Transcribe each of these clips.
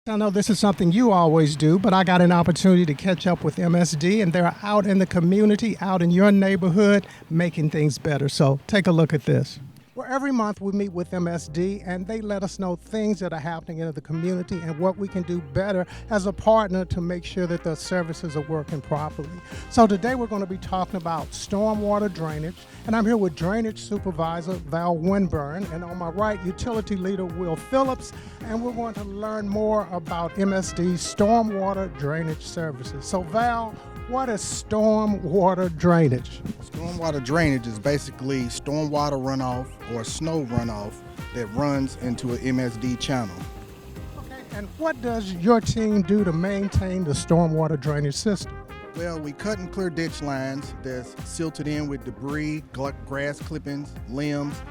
I know this is something you always do, but I got an opportunity to catch up with MSD, and they're out in the community, out in your neighborhood, making things better. So take a look at this. Well, every month we meet with MSD, and they let us know things that are happening in the community and what we can do better as a partner to make sure that the services are working properly. So today we're going to be talking about stormwater drainage, and I'm here with Drainage Supervisor Val Winburn, and on my right, Utility Leader Will Phillips, and we're going to learn more about MSD's stormwater drainage services. So Val, what is stormwater drainage? Stormwater drainage is basically stormwater runoff or snow runoff that runs into an MSD channel. Okay, and what does your team do to maintain the stormwater drainage system? Well, we cut and clear ditch lines that's silted in with debris, grass clippings, limbs,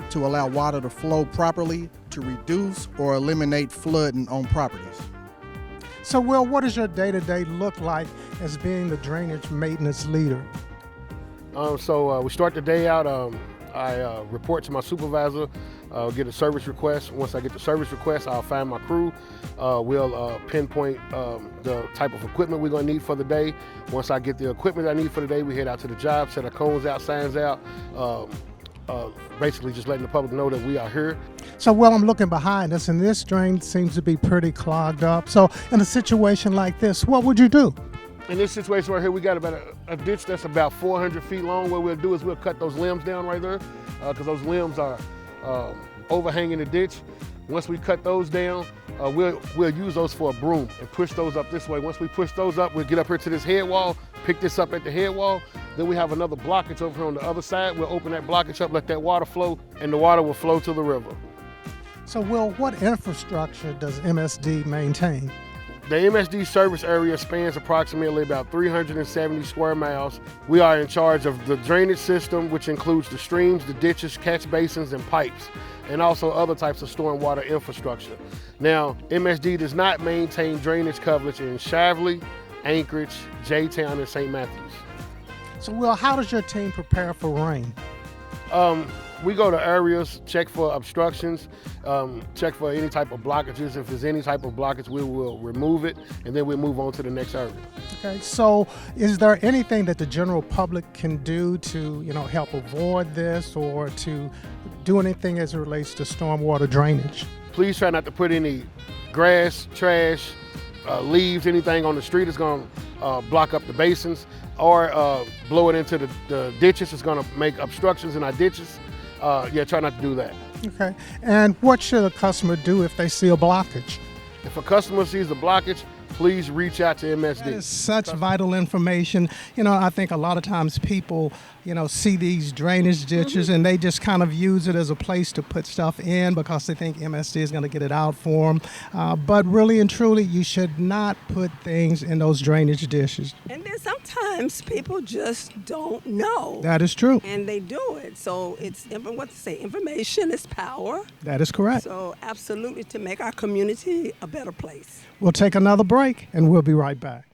to allow water to flow properly to reduce or eliminate flooding on properties. So, Will, what does your day-to-day look like as being the drainage maintenance leader? We start the day out. I report to my supervisor, get a service request. Once I get the service request, I'll find my crew. We'll pinpoint the type of equipment we're going to need for the day. Once I get the equipment I need for the day, we head out to the job, set our cones out, signs out, basically just letting the public know that we are here. So, Will, I'm looking behind us, and this drain seems to be pretty clogged up. So, in a situation like this, what would you do? In this situation right here, we got about a ditch that's about 400 feet long. What we'll do is we'll cut those limbs down right there because those limbs are overhanging the ditch. Once we cut those down, we'll use those for a broom and push those up this way. Once we push those up, we'll get up here to this head wall, pick this up at the head wall. Then we have another blockage over here on the other side. We'll open that blockage up, let that water flow, and the water will flow to the river. So, Will, what infrastructure does MSD maintain? The MSD service area spans approximately about 370 square miles. We are in charge of the drainage system, which includes the streams, the ditches, catch basins, and pipes, and also other types of stormwater infrastructure. Now, MSD does not maintain drainage coverage in Shively, Anchorage, J-Town, and St. Matthews. So, Will, how does your team prepare for rain? We go to areas, check for obstructions, check for any type of blockages. If there's any type of blockage, we will remove it, and then we'll move on to the next area. Okay, so is there anything that the general public can do to, help avoid this or to do anything as it relates to stormwater drainage? Please try not to put any grass, trash, leaves, anything on the street is going to block up the basins or blow it into the ditches. It's going to make obstructions in our ditches. Try not to do that. Okay, and what should a customer do if they see a blockage? If a customer sees a blockage, please reach out to MSD. That is such vital information. I think a lot of times people, see these drainage ditches and they just kind of use it as a place to put stuff in because they think MSD is going to get it out for them. But really and truly, you should not put things in those drainage ditches. And then sometimes people just don't know. That is true. And they do it. So it's, information is power. That is correct. So absolutely to make our community a better place. We'll take another break and we'll be right back.